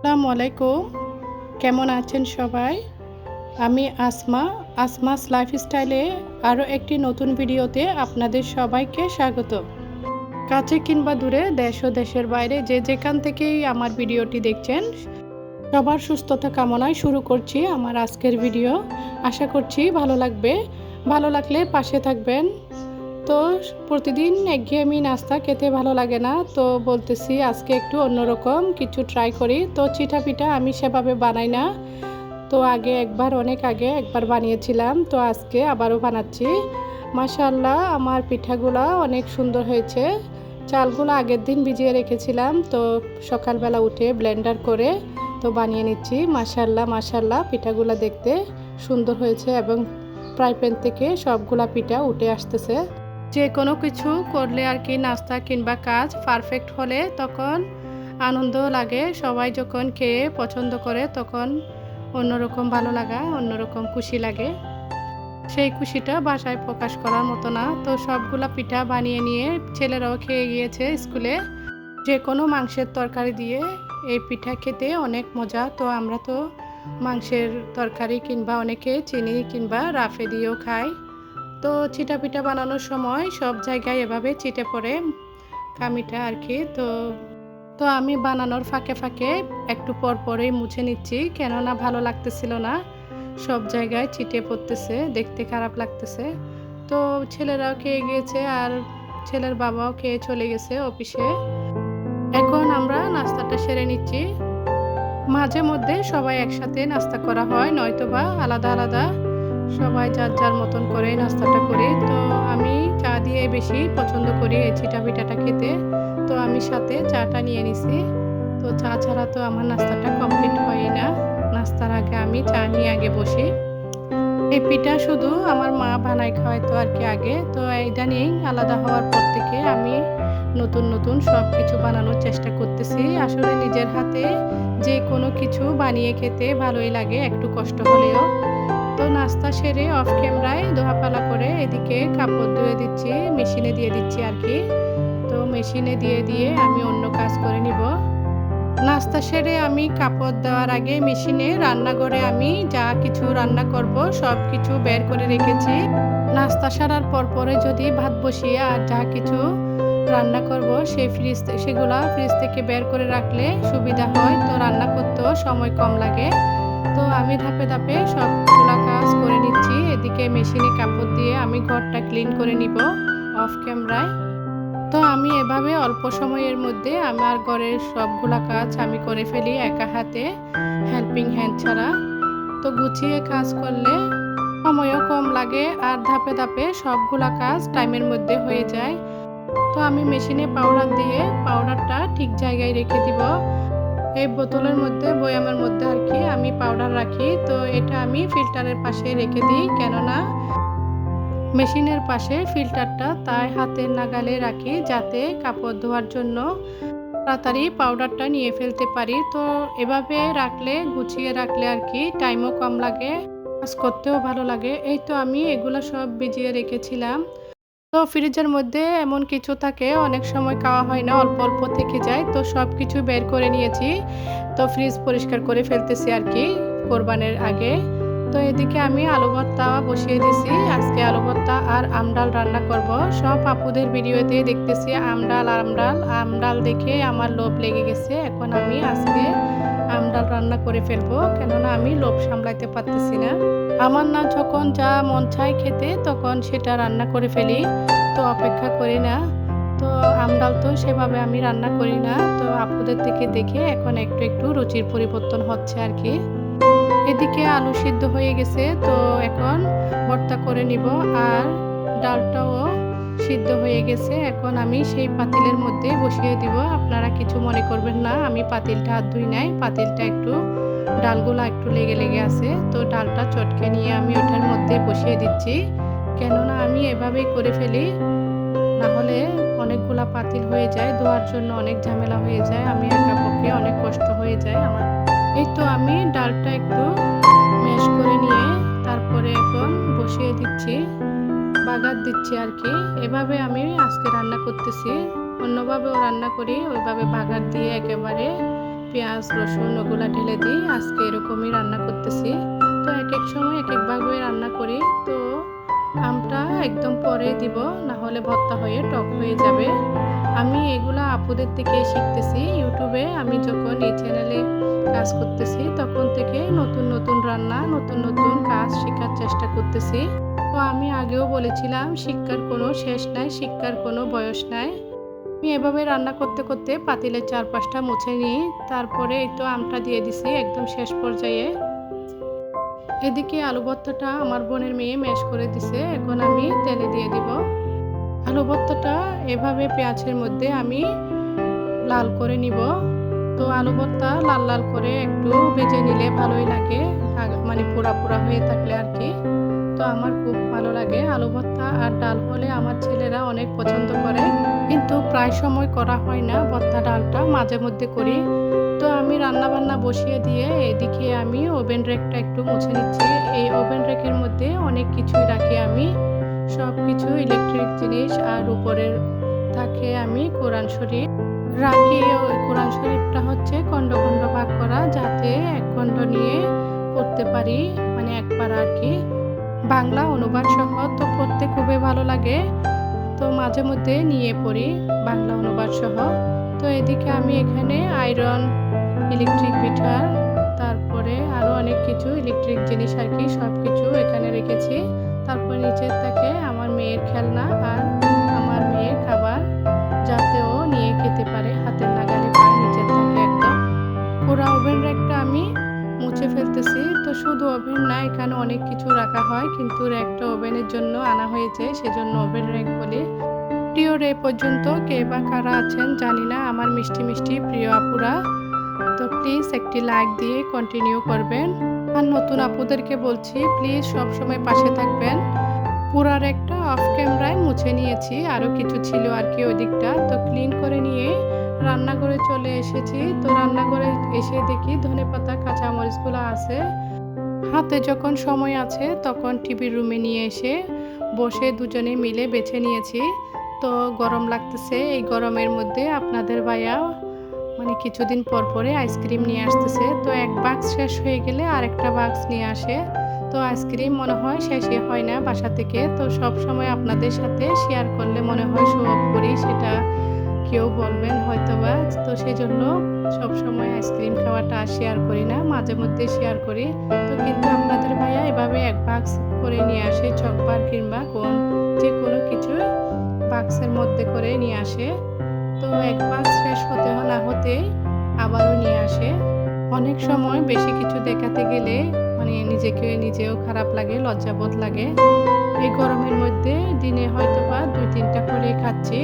আসসালামু আলাইকুম। কেমন আছেন সবাই? আমি আসমাস লাইফস্টাইলে আরও একটি নতুন ভিডিওতে আপনাদের সবাইকে স্বাগত। কাছে কিংবা দূরে, দেশ ও দেশের বাইরে যে যেখান থেকেই আমার ভিডিওটি দেখছেন, সবার সুস্থতা কামনায় শুরু করছি আমার আজকের ভিডিও। আশা করছি ভালো লাগবে। ভালো লাগলে পাশে থাকবেন। তো প্রতিদিন একঘেয়েমি নাস্তা খেতে ভালো লাগে না, তো বলতেছি আজকে একটু অন্যরকম কিছু ট্রাই করি। তো চিটা পিঠা আমি সেভাবে বানাই না, তো অনেক আগে একবার বানিয়েছিলাম, তো আজকে আবারও বানাচ্ছি। মাশাআল্লাহ, আমার পিঠাগুলো অনেক সুন্দর হয়েছে। চালগুলো আগের দিন ভিজিয়ে রেখেছিলাম, তো সকালবেলা উঠে ব্লেন্ডার করে তো বানিয়ে নিচ্ছি। মাশাআল্লাহ মাশাআল্লাহ, পিঠাগুলো দেখতে সুন্দর হয়েছে এবং ফ্রাই প্যান থেকে সবগুলা পিঠা উঠে আসতেছে। যে কোনো কিছু করলে আর কি, নাস্তা কিংবা কাজ পারফেক্ট হলে তখন আনন্দ লাগে। সবাই যখন খেয়ে পছন্দ করে তখন অন্যরকম ভালো লাগা, অন্যরকম খুশি লাগে। সেই খুশিটা ভাষায় প্রকাশ করার মতো না। তো সবগুলা পিঠা বানিয়ে নিয়ে ছেলেরাও খেয়ে গিয়েছে স্কুলে। যে কোনো মাংসের তরকারি দিয়ে এই পিঠা খেতে অনেক মজা। তো আমরা তো মাংসের তরকারি কিংবা অনেকে চিনি কিংবা রাফে দিয়েও খাই। তো চিটা পিঠা বানানোর সময় সব জায়গায় এভাবে চিটে পড়ে কামিটা আর কি। তো তো আমি বানানোর ফাঁকে ফাঁকে একটু পর পরেই মুছে নিচ্ছি, কেননা ভালো লাগতেছিল না, সব জায়গায় চিটে পড়তেছে, দেখতে খারাপ লাগতেছে। তো ছেলেরাও খেয়ে গিয়েছে আর ছেলের বাবাও খেয়ে চলে গেছে অফিসে। এখন আমরা নাস্তাটা সেরে নিচ্ছি। মাঝে মধ্যে সবাই একসাথে নাস্তা করা হয়, নয়তোবা আলাদা আলাদা সবাই যার যার মতন করে নাস্তাটা করি। তো আমি চা দিয়ে বেশি পছন্দ করি এই চিটা পিঠাটা খেতে। তো আমি সাথে চাটা নিয়ে নিছি। তো চা ছাড়া তো আমার নাস্তাটা কমপ্লিট হয়ই না। নাস্তার আগে আমি চা নিয়ে আগে বসি। এই পিঠা শুধু আমার মা বানায় খাওয়াইতো আর কি আগে। তো ইদানিং আলাদা হওয়ার পর থেকে আমি নতুন নতুন সব কিছু বানানোর চেষ্টা করতেছি। আসলে নিজের হাতে যে কোনো কিছু বানিয়ে খেতে ভালোই লাগে, একটু কষ্ট হলেও। তো নাস্তা সেরে অফ ক্যামেরায় দোহাপালা করে এদিকে কাপড় ধুয়ে দিচ্ছি, মেশিনে দিয়ে দিচ্ছি আর কি। তো মেশিনে দিয়ে দিয়ে আমি অন্য কাজ করে নিব। নাস্তা সেরে আমি কাপড় দেওয়ার আগে মেশিনে রান্নাঘরে আমি যা কিছু রান্না করব সব কিছু বের করে রেখেছি। নাস্তা সারার পরে যদি ভাত বসিয়ে আর যা কিছু রান্না করব সেগুলা ফ্রিজ থেকে বের করে রাখলে সুবিধা হয়, তো রান্না করতেও সময় কম লাগে। তো আমি ধাপে ধাপে সবগুলা কাজ করে নিচ্ছি। এদিকে মেশিনে কাপড় দিয়ে আমি ঘরটা ক্লিন করে নিব অফ ক্যামেরায়। তো আমি এভাবে অল্প সময়ের মধ্যে আমার ঘরের সবগুলা কাজ আমি করে ফেলি একা হাতে, হেল্পিং হ্যান্ড ছাড়া। তো গুছিয়ে কাজ করলে সময়ও কম লাগে আর ধাপে ধাপে সবগুলা কাজ টাইমের মধ্যে হয়ে যায়। তো আমি মেশিনে পাউডার দিয়ে পাউডারটা ঠিক জায়গায় রেখে দিব। এই বোতলের মধ্যে, বয়ামের মধ্যে আর কি আমি পাউডার রাখি। তো এটা আমি ফিল্টারের পাশে রেখে দিই, কেননা মেশিনের পাশে ফিল্টারটা তাই হাতের নাগালে রাখি, যাতে কাপড় ধোয়ার জন্য তাড়াতাড়ি পাউডারটা নিয়ে ফেলতে পারি। তো এভাবে রাখলে, গুছিয়ে রাখলে আর কি টাইমও কম লাগে, কাজ করতেও ভালো লাগে। এই তো আমি এগুলো সব ভিজিয়ে রেখেছিলাম। তো ফ্রিজের মধ্যে এমন কিছু থাকে অনেক সময় খাওয়া হয় না, অল্প অল্প থেকে যায়। তো সব কিছু বের করে নিয়েছি। তো ফ্রিজ পরিষ্কার করে ফেলতেছি আর কি কোরবানের আগে। তো এদিকে আমি আলু ভর্তা বসিয়ে দিছি। আজকে আলু ভর্তা আর আমডাল রান্না করব। সব আপুদের ভিডিওতে দেখতেছি আমডাল আমডাল আমডাল, দেখে আমার লোভ লেগে গেছে। এখন আমি আজকে আমডাল রান্না করে ফেলবো, কেননা আমি লোভ সামলাইতে পারতেছি না। আমার না যখন যা মন চায় খেতে তখন সেটা রান্না করে ফেলি, তো অপেক্ষা করি না। তো আমডাল তো সেভাবে আমি রান্না করি না, তো আপুদের থেকে দেখে এখন একটু একটু রুচির পরিবর্তন হচ্ছে আর কি। এদিকে আলু সিদ্ধ হয়ে গেছে, তো এখন ভর্তা করে নিব। আর ডালটাও সিদ্ধ হয়ে গেছে, এখন আমি সেই পাতিলের মধ্যে বসিয়ে দিব। আপনারা কিছু মনে করবেন না, আমি পাতিলটা হাত ধুই নাই, পাতিলটা একটু ডালগুলো একটু লেগে লেগে আছে। তো ডালটা চটকে নিয়ে আমি ওটার মধ্যে বসিয়ে দিচ্ছি, কেননা আমি এভাবেই করে ফেলি, না হলে অনেকগুলা পাতিল হয়ে যায়, ধোয়ার জন্য অনেক ঝামেলা হয়ে যায়, আমি একা পক্ষে অনেক কষ্ট হয়ে যায় আমার। এই তো আমি ডালটা একটু ম্যাশ করে নিয়ে তারপরে এখন বসিয়ে দিচ্ছি, বাগার দিচ্ছি আর কি। এভাবে আমি আজকে রান্না করতেছি, অন্যভাবেও রান্না করি, ওইভাবে বাগার দিয়ে একেবারে পেঁয়াজ রসুন ওগুলা ঢেলে দিই। আজকে এরকমই রান্না করতেছি। তো এক এক সময় এক একভাবে রান্না করি। তো আমটা একদম পরে দিব, না হলে ভর্তা হয়ে টক হয়ে যাবে। আমি এগুলা আপুদের থেকে শিখতেছি। ইউটিউবে আমি যখন এই চ্যানেলে কাজ করতেছি তখন থেকে নতুন নতুন রান্না নতুন নতুন কাজ শেখার চেষ্টা করতেছি। তো আমি আগেও বলেছিলাম শিক্ষার কোনো শেষ নাই, শিক্ষার কোনো বয়স নাই। আমি এভাবে রান্না করতে করতে পাতিলের চারপাশটা মুছে নিই। তারপরে এই তো আমটা দিয়ে দিছি একদম শেষ পর্যায়ে। এদিকে আলু ভর্তাটা আমার বোনের মেয়ে ম্যাশ করে দিছে, এখন আমি তেলে দিয়ে দিব। আলু ভর্তাটা এভাবে পেঁয়াজের মধ্যে আমি লাল করে নিব। তো আলু ভর্তা লাল লাল করে একটু ভেজে নিলে ভালোই লাগে, মানে পোড়া পোড়া হয়ে থাকলে আর কি। তো আমার খুব ভালো লাগে আলু ভর্তা আর ডাল হলে আমার ছেলেরা অনেক পছন্দ করে, কিন্তু প্রায় সময় করা হয় না। ভর্তা ডালটা মাঝে মধ্যে করি। তো আমি রান্না বান্না বসিয়ে দিয়ে এদিকে আমি ওভেন রেকটা একটু মুছে নিচ্ছি। এই ওভেন রেকের মধ্যে অনেক কিছুই রাখি আমি, সব কিছু ইলেকট্রিক জিনিস, আর উপরের থাকে আমি কোরআন শরীফ রাখি। ওই কোরআন শরীফটা হচ্ছে খণ্ড খণ্ড ভাগ করা, যাতে এক খণ্ড নিয়ে পড়তে পারি, মানে একবার আর কি, বাংলা অনুবাদ সহ। তো পড়তে খুবই ভালো লাগে, তো মাঝে মধ্যে নিয়ে পড়ি বাংলা অনুবাদ সহ। তো এদিকে আমি এখানে আয়রন, ইলেকট্রিক মিটার, তারপরে আরও অনেক কিছু ইলেকট্রিক জিনিস আর কি, সব কিছু এখানে রেখেছি। তারপর নিচের থাকে আমার মেয়ের খেলনা আর আমার মেয়ের খাবার, যাতে ও নিয়ে খেতে পারে, হাতের নাগালে পায়। নিচের থাকে একদম পুরো ওভেন র্যাকটা আমি মুছে ফেলতেছি। তো শুধু ওভেন না, এখানে অনেক কিছু রাখা হয়, কিন্তু র্যাকটা ওভেনের জন্য আনা হয়েছে, সেজন্য ওভেন র্যাক বলি। ভিডিওর এই পর্যন্ত কে বা কারা আছেন জানি না আমার মিষ্টি মিষ্টি প্রিয় আপুরা, তো প্লিজ একটি লাইক দিয়ে কন্টিনিউ করবেন। আর নতুন আপুদেরকে বলছি প্লিজ সবসময় পাশে থাকবেন। পুরার একটা অফ ক্যামেরায় মুছে নিয়েছি, আরও কিছু ছিল আর কি ওই দিকটা। তো ক্লিন করে নিয়ে রান্নাঘরে চলে এসেছি। তো রান্নাঘরে এসে দেখি ধনেপাতা কাঁচামরিচগুলো আছে। হাতে যখন সময় আছে তখন টিভির রুমে নিয়ে এসে বসে দুজনে মিলে বেছে নিয়েছি। তো গরম লাগতেছে, এই গরমের মধ্যে আপনাদের ভাইয়া মানে কিছুদিন পর পরে আইসক্রিম নিয়ে আসতেছে। তো এক বাক্স শেষ হয়ে গেলে আরেকটা বাক্স নিয়ে আসে। তো আইসক্রিম মনে হয় শেষই হয় না বাসা থেকে। তো সব সময় আপনাদের সাথে শেয়ার করলে মনে হয় শো অফ করি, সেটা কেউ বলবেন হয়তোবা। তো সেই জন্য সবসময় আইসক্রিম খাওয়াটা শেয়ার করি না, মাঝে মধ্যে শেয়ার করি। তো কিন্তু আপনাদের ভাইয়া এভাবে এক বাক্স করে নিয়ে আসে, চকবার কিংবা যে কোনো কিছু বাক্সের মধ্যে করে নিয়ে আসে। তো এক বাক্স শেষ হতে না হতে আবারও নিয়ে আসে। অনেক সময় বেশি কিছু দেখাতে গেলে মানে নিজেও খারাপ লাগে, লজ্জাবোধ লাগে। এই গরমের মধ্যে দিনে হয়তোবা 2-3টা করে খাচ্ছি,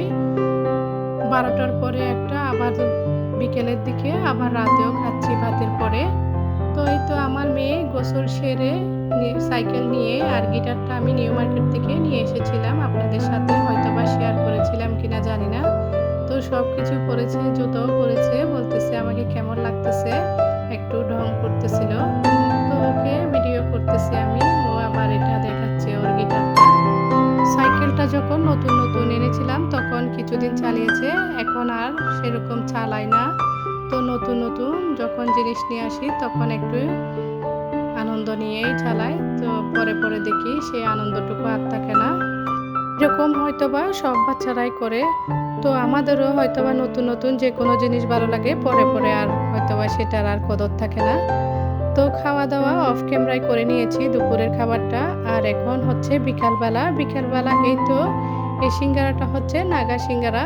12টার পরে একটা, আবার বিকেলের দিকে, আবার রাতেও খাচ্ছি ভাতের পরে। তো এই তো আমার মেয়ে গোসল সেরে সাইকেল নিয়ে, আর গিটারটা আমি নিউ মার্কেট থেকে নিয়ে এসেছিলাম, আপনাদের সাথে হয়তোবা শেয়ার করেছিলাম কিনা জানি না। তো সব কিছু করেছে, জুতোও করেছে, বলতেছে আমাকে কেমন লাগতেছে, একটু ঢং করতেছিল। তো ওকে ভিডিও করতেছি আমি, ও আবার এটা দেখাচ্ছে ওর গিটারটা। সাইকেলটা যখন নতুন নতুন এনেছিলাম তখন কিছুদিন চালিয়েছে, এখন আর সেরকম চালায় না। তো নতুন নতুন যখন জিনিস নিয়ে আসি তখন একটু আনন্দ নিয়েই চালায়। তো পরে পরে দেখি সেই আনন্দটুকু আর থাকে না। এরকম হয়তোবা সব বাচ্চারাই করে। তো আমাদেরও হয়তোবা নতুন নতুন যে কোনো জিনিস ভালো লাগে, পরে পরে আর হয়তোবা সেটার আর কদর থাকে না। তো খাওয়া দাওয়া অফ ক্যামেরায় করে নিয়েছি দুপুরের খাবারটা। আর এখন হচ্ছে বিকালবেলা। এই তো এই সিঙ্গারাটা হচ্ছে নাগা সিঙ্গারা।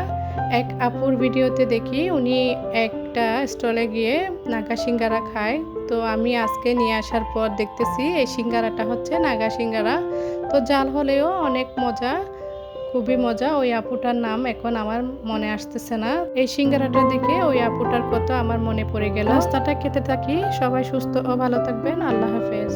এক আপুর ভিডিওতে দেখি উনি একটা স্টলে গিয়ে নাগা সিঙ্গারা খায়। তো আমি আজকে নিয়ে আসার পর দেখতেছি এই সিঙ্গারাটা হচ্ছে নাগা সিঙ্গারা। তো জাল হলেও অনেক মজা, খুবই মজা। ওই আপুটার নাম এখন আমার মনে আসতেছে না। এই সিঙ্গারাটা দেখে ওই আপুটার কথা আমার মনে পড়ে গেল। নাস্তাটা খেতে থাকি। সবাই সুস্থ ও ভালো থাকবেন। আল্লাহ হাফেজ।